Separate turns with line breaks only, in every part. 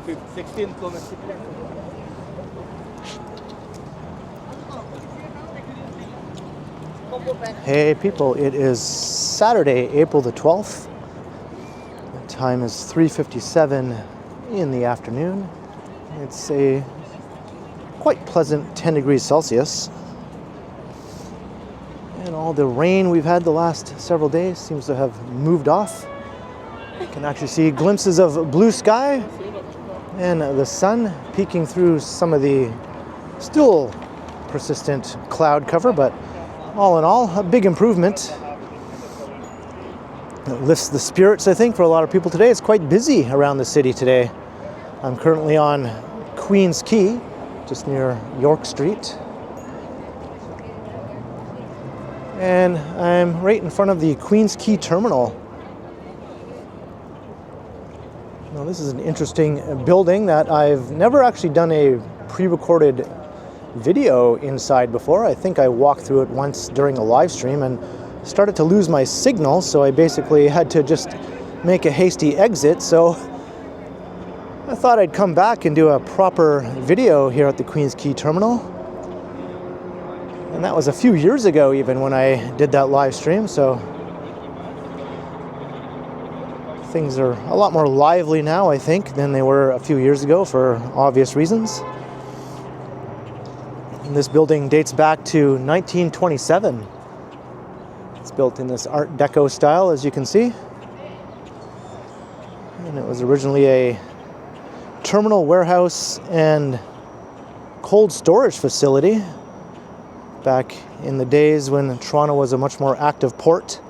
16 kilometers.
Hey people, it is Saturday, April the 12th. The time is 3:57 in the afternoon. It's a quite pleasant 10 degrees Celsius. And all the rain we've had the last several days seems to have moved off. You can actually see glimpses of blue sky and the sun peeking through some of the still persistent cloud cover, but all in all, a big improvement. It lifts the spirits, I think, for a lot of people today. It's quite busy around the city today. I'm currently on Queen's Quay, just near York Street. And I'm right in front of the Queen's Quay Terminal. Now, this is an interesting building that I've never actually done a pre-recorded video inside before. I think I walked through it once during a live stream and started to lose my signal, so I basically had to just make a hasty exit. So I thought I'd come back and do a proper video here at the Queen's Quay Terminal. And that was a few years ago even when I did that live stream, so things are a lot more lively now, I think, than they were a few years ago for obvious reasons. And this building dates back to 1927. It's built in this Art Deco style, as you can see. And it was originally a terminal, warehouse, and cold storage facility back in the days when Toronto was a much more active port.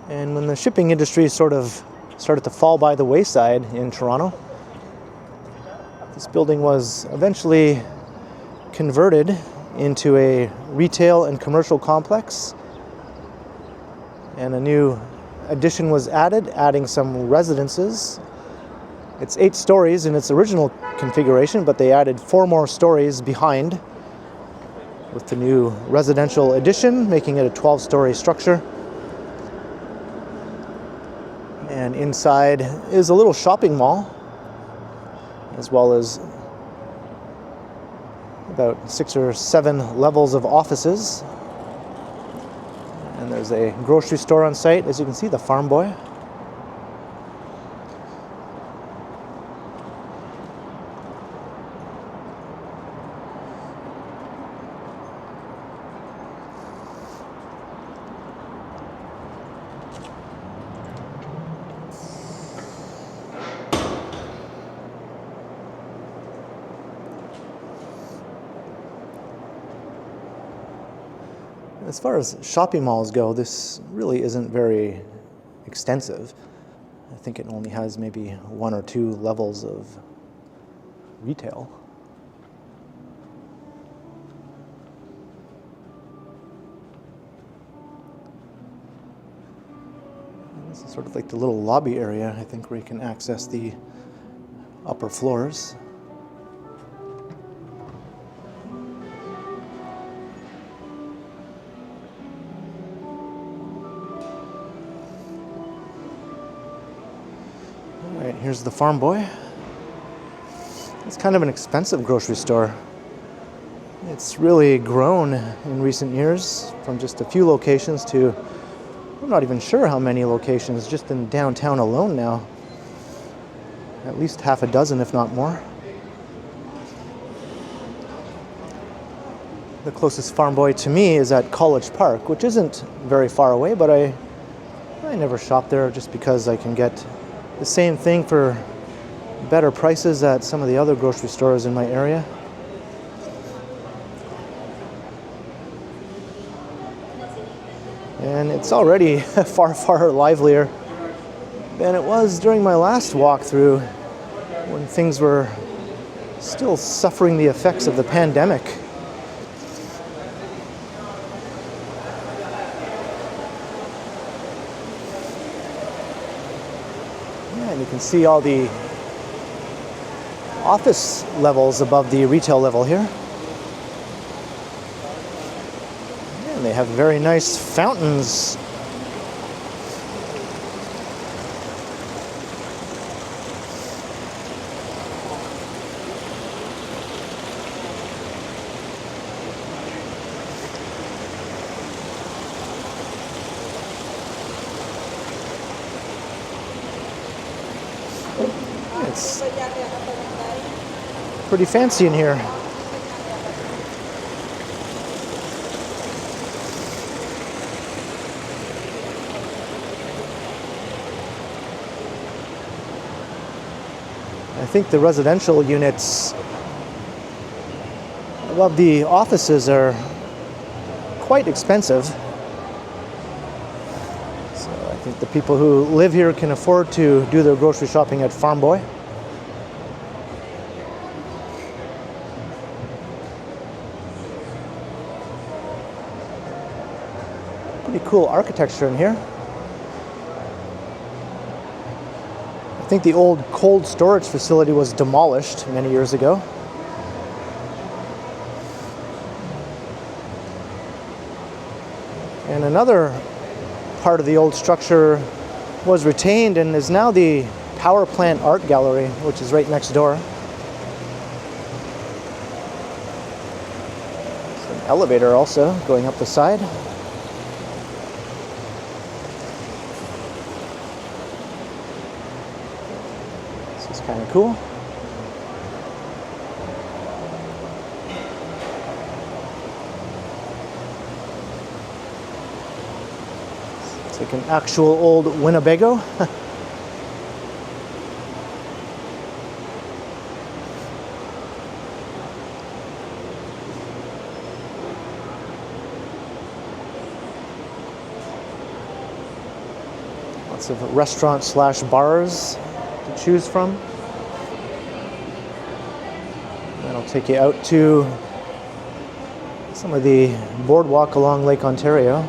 And when the shipping industry sort of started to fall by the wayside in Toronto, this building was eventually converted into a retail and commercial complex. And a new addition was added, adding some residences. It's 8 stories in its original configuration, but they added 4 more stories behind with the new residential addition, making it a 12-story structure. And inside is a little shopping mall, as well as about 6 or 7 levels of offices. And there's a grocery store on site, as you can see, the Farm Boy. As far as shopping malls go, this really isn't very extensive. I think it only has maybe 1 or 2 levels of retail. And this is sort of like the little lobby area, I think, where you can access the upper floors. Here's the Farm Boy. It's kind of an expensive grocery store. It's really grown in recent years from just a few locations to, I'm not even sure how many locations just in downtown alone now. At least half a dozen, if not more. The closest Farm Boy to me is at College Park, which isn't very far away, but I never shop there just because I can get the same thing for better prices at some of the other grocery stores in my area. And it's already far, far livelier than it was during my last walkthrough when things were still suffering the effects of the pandemic. And you can see all the office levels above the retail level here. And they have very nice fountains. It's pretty fancy in here. I think the residential units above the offices are quite expensive. So I think the people who live here can afford to do their grocery shopping at Farm Boy. Pretty cool architecture in here. I think the old cold storage facility was demolished many years ago. And another part of the old structure was retained and is now the power plant art gallery, which is right next door. There's an elevator also going up the side. Kind of cool. It's like an actual old Winnebago. Lots of restaurants / bars to choose from. That'll take you out to some of the boardwalk along Lake Ontario.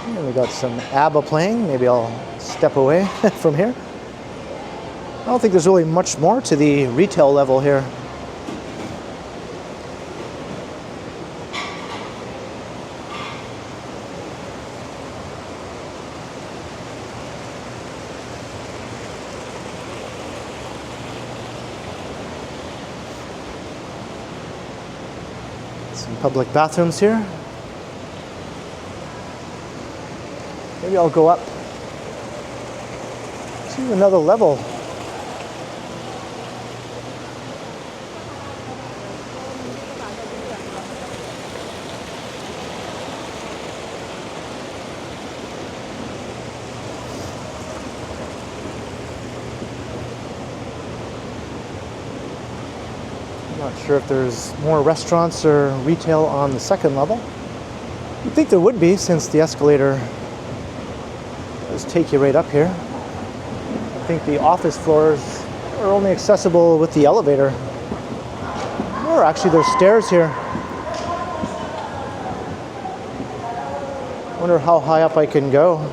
And we got some ABBA playing. Maybe I'll step away from here. I don't think there's really much more to the retail level here. Some public bathrooms here. Maybe I'll go up to another level. Not sure if there's more restaurants or retail on the second level. You'd think there would be, since the escalator does take you right up here. I think the office floors are only accessible with the elevator. Or actually there's stairs here. I wonder how high up I can go.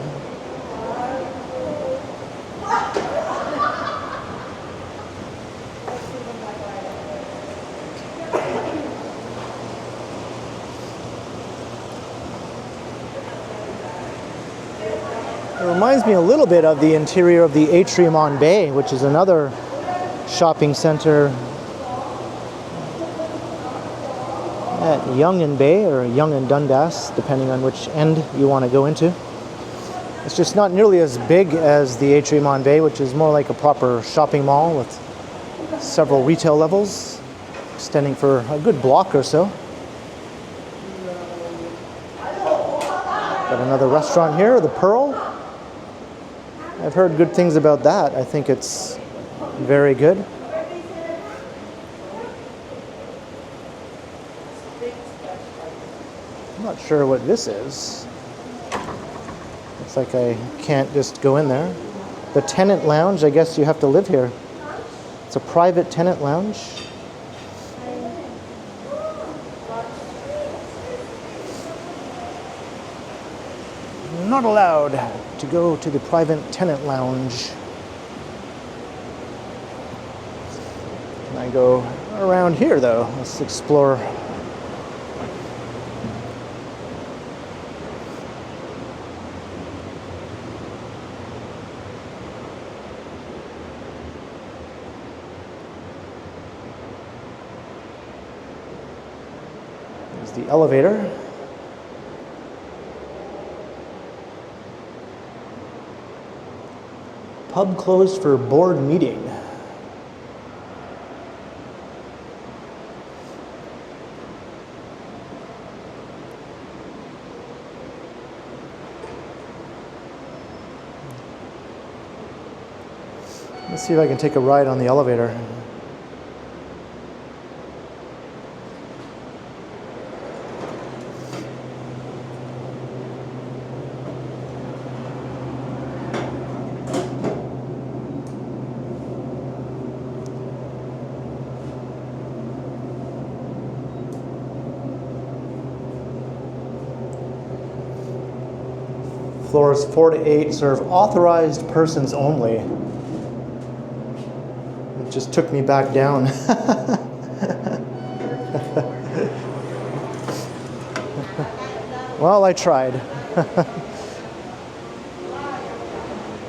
It reminds me a little bit of the interior of the Atrium on Bay, which is another shopping center at Yonge and Bay, or Yonge and Dundas, depending on which end you want to go into. It's just not nearly as big as the Atrium on Bay, which is more like a proper shopping mall with several retail levels extending for a good block or so. Got another restaurant here, the Pearl. I've heard good things about that. I think it's very good. I'm not sure what this is. Looks like I can't just go in there. The tenant lounge, I guess you have to live here. It's a private tenant lounge. Not allowed to go to the private tenant lounge. Can I go around here though? Let's explore. There's the elevator. Pub closed for board meeting. Let's see if I can take a ride on the elevator. Floors 4 to 8 serve authorized persons only. It just took me back down. Well, I tried.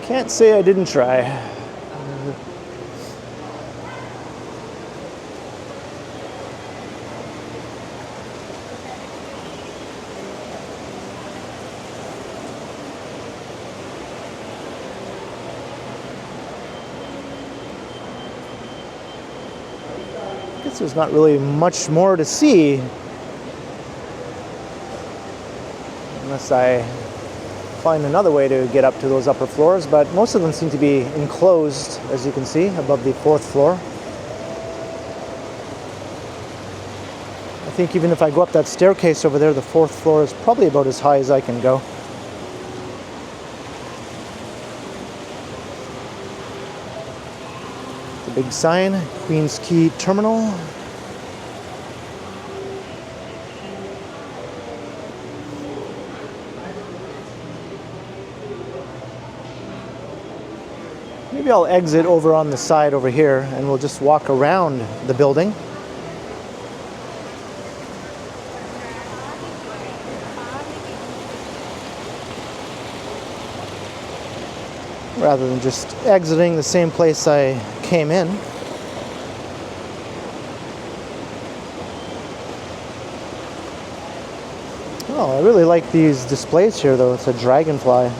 Can't say I didn't try. I guess there's not really much more to see unless I find another way to get up to those upper floors, but most of them seem to be enclosed, as you can see, above the 4th floor. I think even if I go up that staircase over there, the 4th floor is probably about as high as I can go. The big sign, Quay Terminal. Maybe I'll exit over on the side over here and we'll just walk around the building. Rather than just exiting the same place I came in. Oh, I really like these displays here though. It's a dragonfly.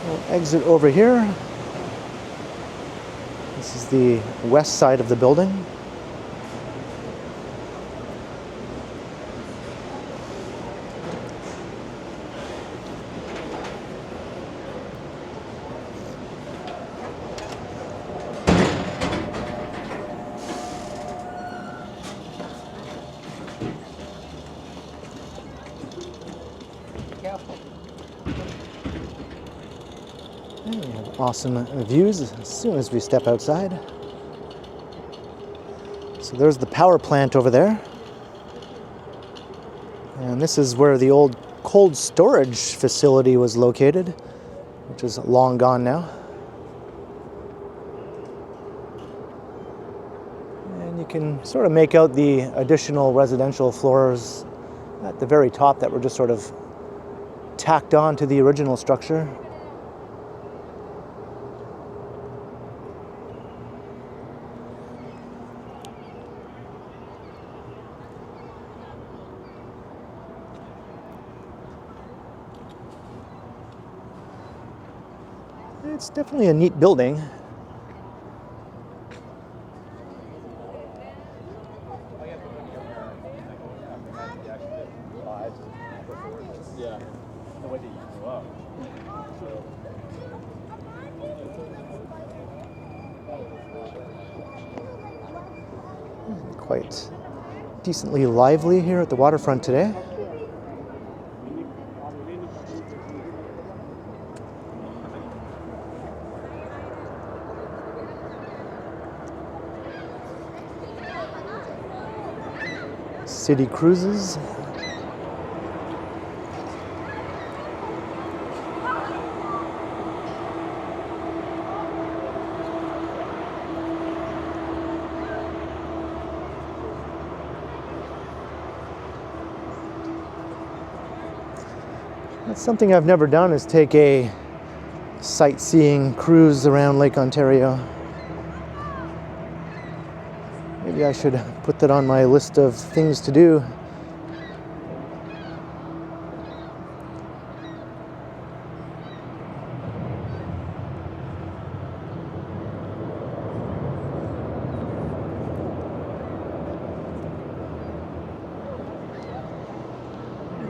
We'll exit over here. This is the west side of the building. And we have awesome views as soon as we step outside. So there's the power plant over there. And this is where the old cold storage facility was located, which is long gone now. And you can sort of make out the additional residential floors at the very top that were just sort of tacked on to the original structure. It's definitely a neat building. Quite decently lively here at the waterfront today. City cruises. That's something I've never done, is take a sightseeing cruise around Lake Ontario. Maybe I should put that on my list of things to do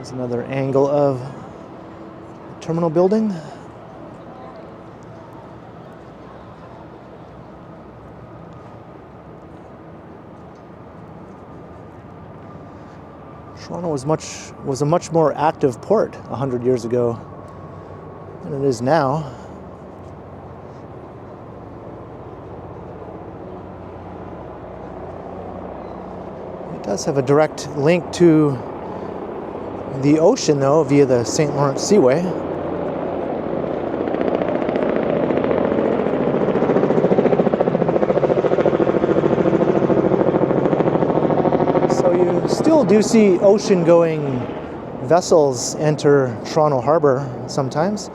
There's another angle of the terminal building. Toronto was a much more active port 100 years ago than it is now. It does have a direct link to the ocean, though, via the St. Lawrence Seaway. Still do see ocean-going vessels enter Toronto Harbor sometimes.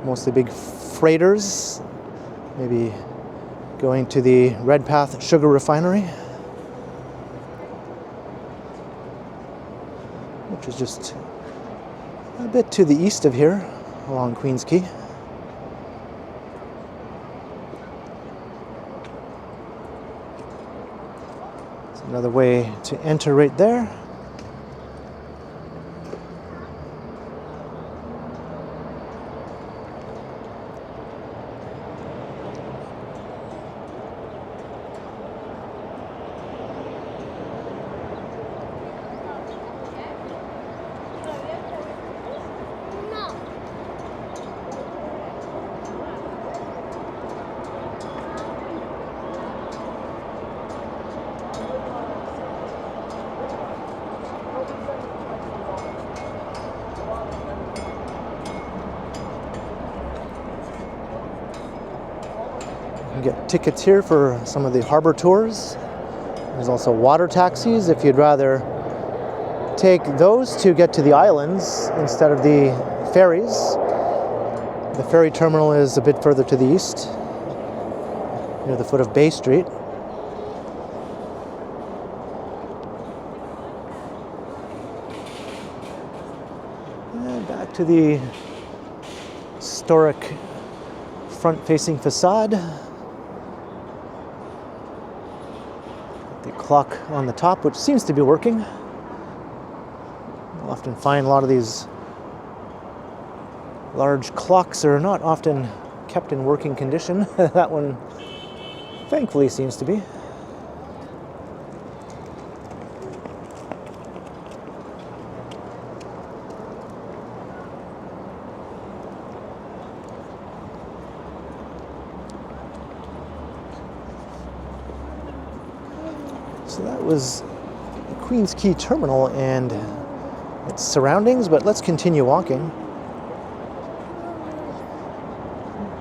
Mostly big freighters, maybe going to the Redpath Sugar Refinery, which is just a bit to the east of here along Queens Quay. Another way to enter right there. You get tickets here for some of the harbor tours. There's also water taxis if you'd rather take those to get to the islands instead of the ferries. The ferry terminal is a bit further to the east, near the foot of Bay Street. And back to the historic front-facing facade. The clock on the top, which seems to be working. You'll often find a lot of these large clocks are not often kept in working condition. That one thankfully seems to be. So that was the Queens Quay Terminal and its surroundings, but let's continue walking.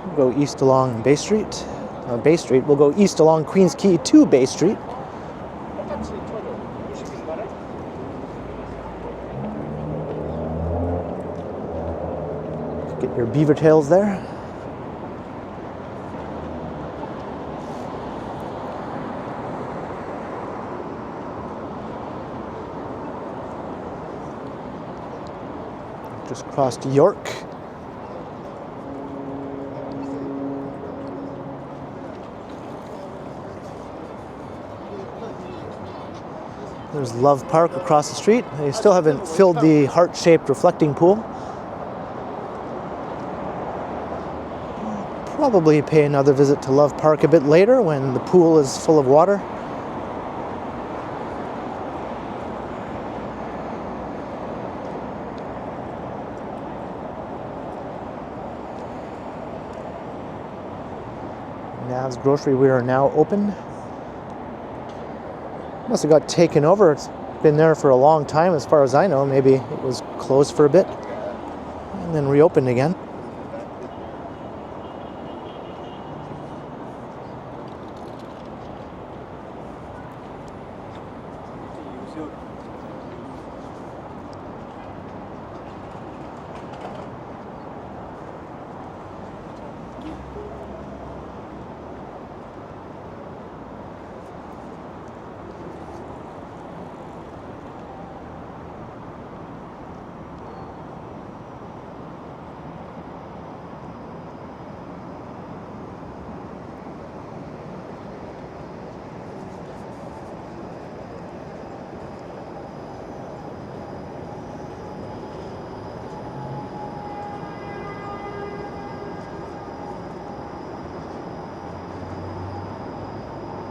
We'll go east along Bay Street. We'll go east along Queens Quay to Bay Street. Get your beaver tails there. Just crossed York. There's Love Park across the street. They still haven't filled the heart-shaped reflecting pool. I'll probably pay another visit to Love Park a bit later when the pool is full of water. Nav's Grocery, we are now open. Must have got taken over. It's been there for a long time as far as I know. Maybe it was closed for a bit and then reopened again.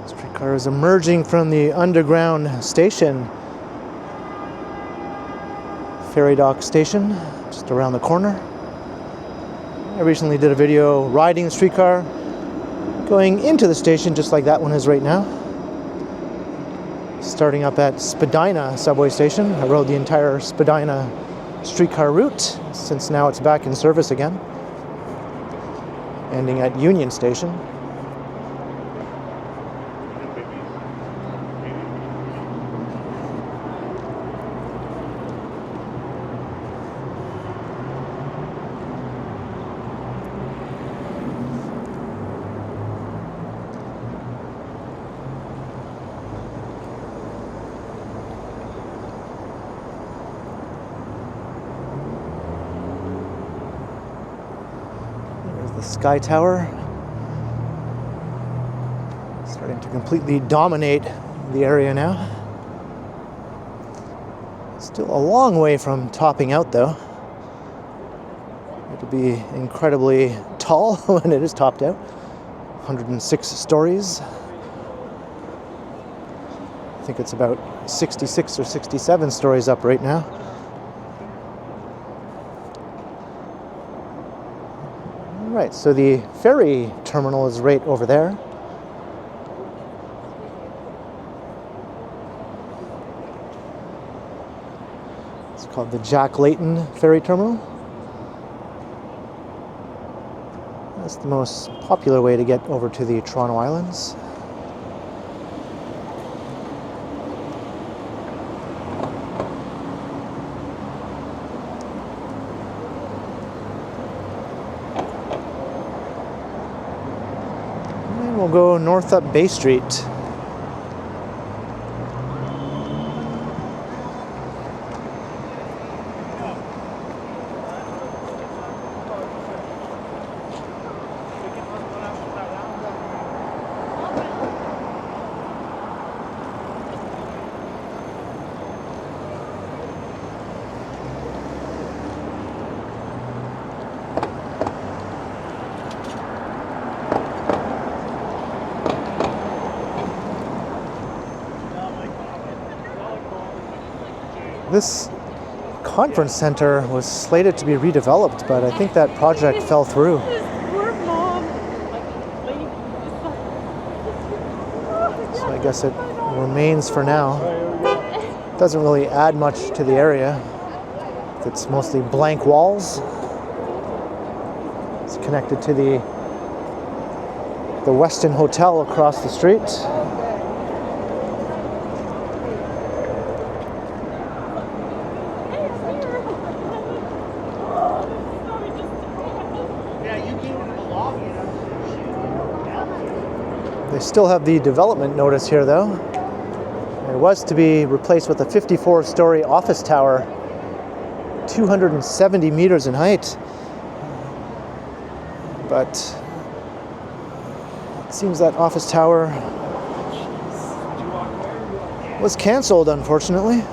Streetcar is emerging from the underground station. Ferry dock station, just around the corner. I recently did a video riding the streetcar, going into the station just like that one is right now. Starting up at Spadina subway station. I rode the entire Spadina streetcar route since now it's back in service again. Ending at Union Station. The Sky Tower starting to completely dominate the area now. Still a long way from topping out though. It'll be incredibly tall when it is topped out. 106 stories. I think it's about 66 or 67 stories up right now. Right, so the ferry terminal is right over there. It's called the Jack Layton Ferry Terminal. That's the most popular way to get over to the Toronto Islands. We'll go north up Bay Street. This conference center was slated to be redeveloped, but I think that project fell through. So I guess it remains for now. Doesn't really add much to the area. It's mostly blank walls. It's connected to the Westin Hotel across the street. They still have the development notice here though. It was to be replaced with a 54-story office tower, 270 meters in height. But it seems that office tower was canceled, unfortunately.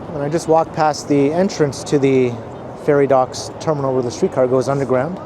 And I just walked past the entrance to the ferry docks terminal where the streetcar goes underground.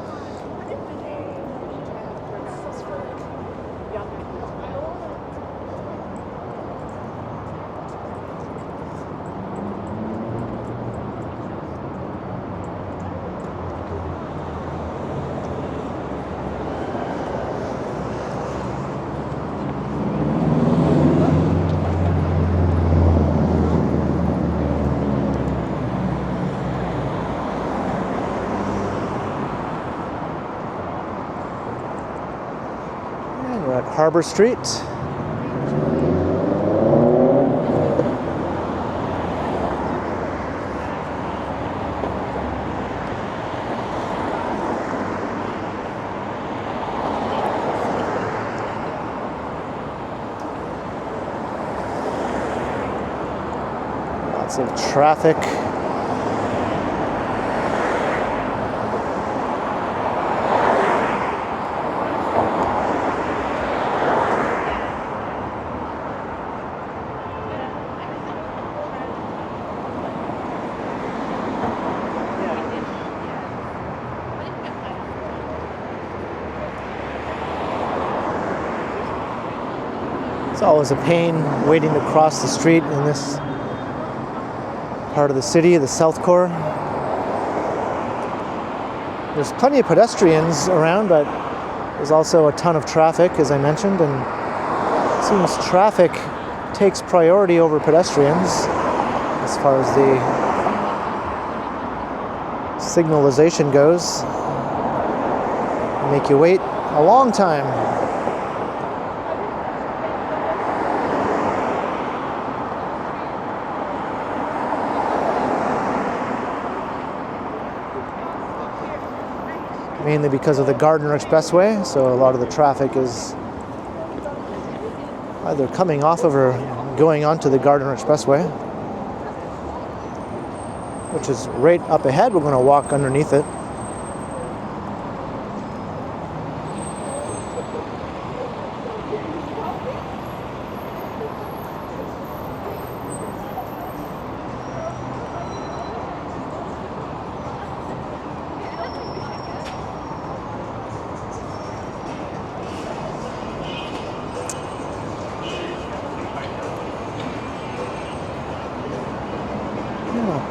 We're at Harbor Street. Lots of traffic. It's always a pain waiting to cross the street in this part of the city, the South Core. There's plenty of pedestrians around, but there's also a ton of traffic, as I mentioned, and it seems traffic takes priority over pedestrians as far as the signalization goes. Make you wait a long time. Mainly because of the Gardner Expressway, so a lot of the traffic is either coming off of or going onto the Gardner Expressway, which is right up ahead. We're going to walk underneath it.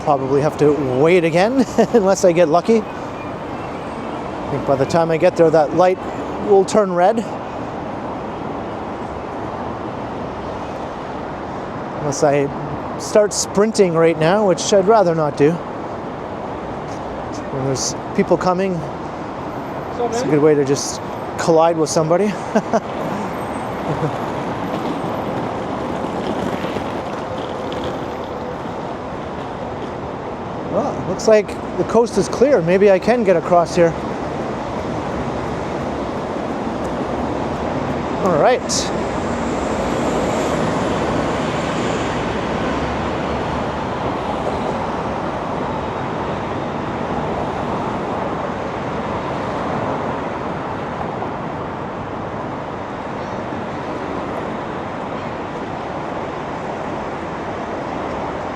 Probably have to wait again unless I get lucky. I think by the time I get there, that light will turn red. Unless I start sprinting right now, which I'd rather not do. When there's people coming, it's a good way to just collide with somebody. Well, looks like the coast is clear. Maybe I can get across here. All right.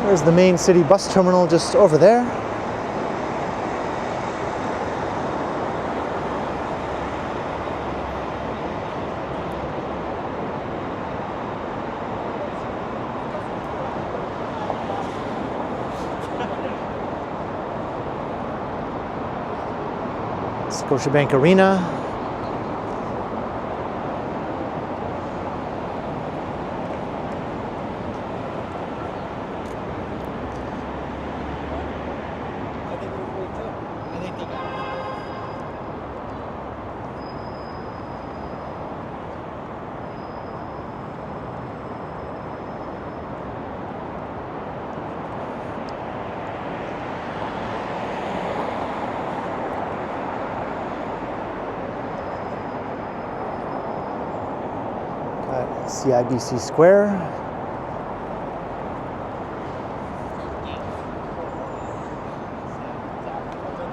There's the main city bus terminal just over there. Scotiabank Arena. CIBC Square.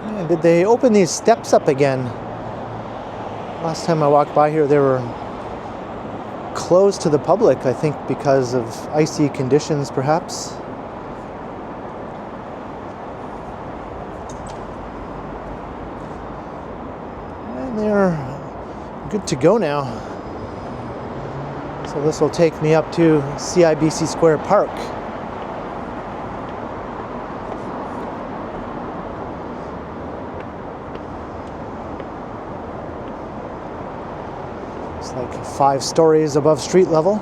Yeah, did they open these steps up again? Last time I walked by here, they were closed to the public, I think because of icy conditions, perhaps. And they're good to go now. So this will take me up to CIBC Square Park. It's like 5 stories above street level.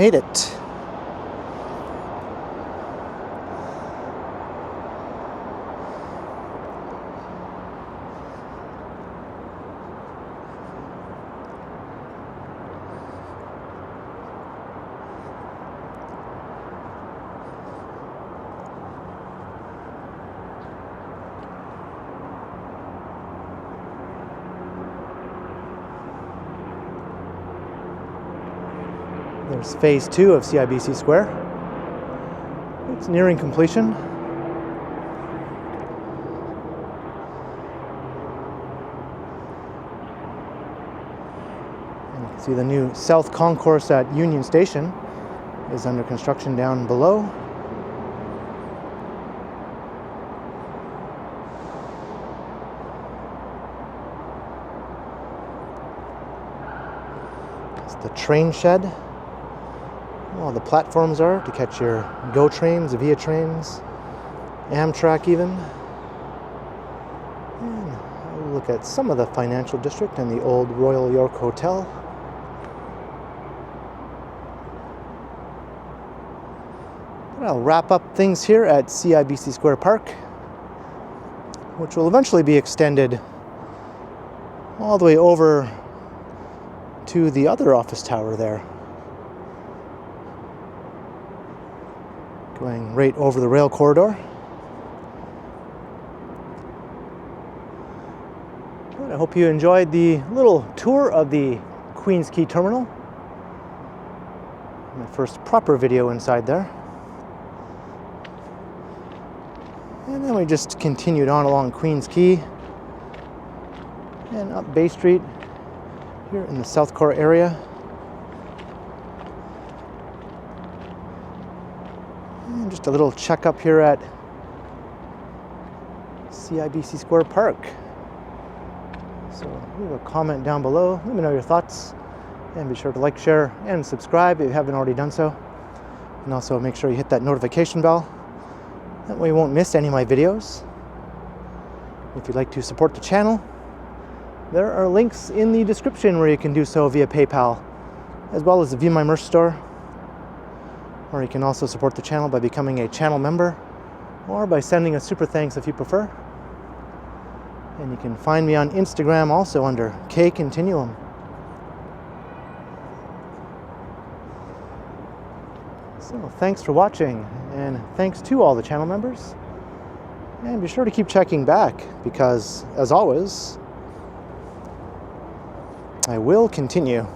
made it. There's phase 2 of CIBC Square. It's nearing completion. And you can see the new South Concourse at Union Station is under construction down below. It's the train shed. All the platforms are to catch your GO trains, Via trains, Amtrak even. And I'll look at some of the financial district and the old Royal York Hotel. But I'll wrap up things here at CIBC Square Park, which will eventually be extended all the way over to the other office tower there. Going right over the rail corridor. I hope you enjoyed the little tour of the Queens Quay Terminal. My first proper video inside there. And then we just continued on along Queens Quay and up Bay Street here in the South Core area. And just a little checkup here at CIBC Square Park. So leave a comment down below. Let me know your thoughts. And be sure to like, share, and subscribe if you haven't already done so. And also make sure you hit that notification bell. That way you won't miss any of my videos. If you'd like to support the channel, there are links in the description where you can do so via PayPal, as well as via my merch store. Or you can also support the channel by becoming a channel member, or by sending a super thanks if you prefer. And you can find me on Instagram also under K Continuum. So thanks for watching, and thanks to all the channel members. And be sure to keep checking back, because as always, I will continue.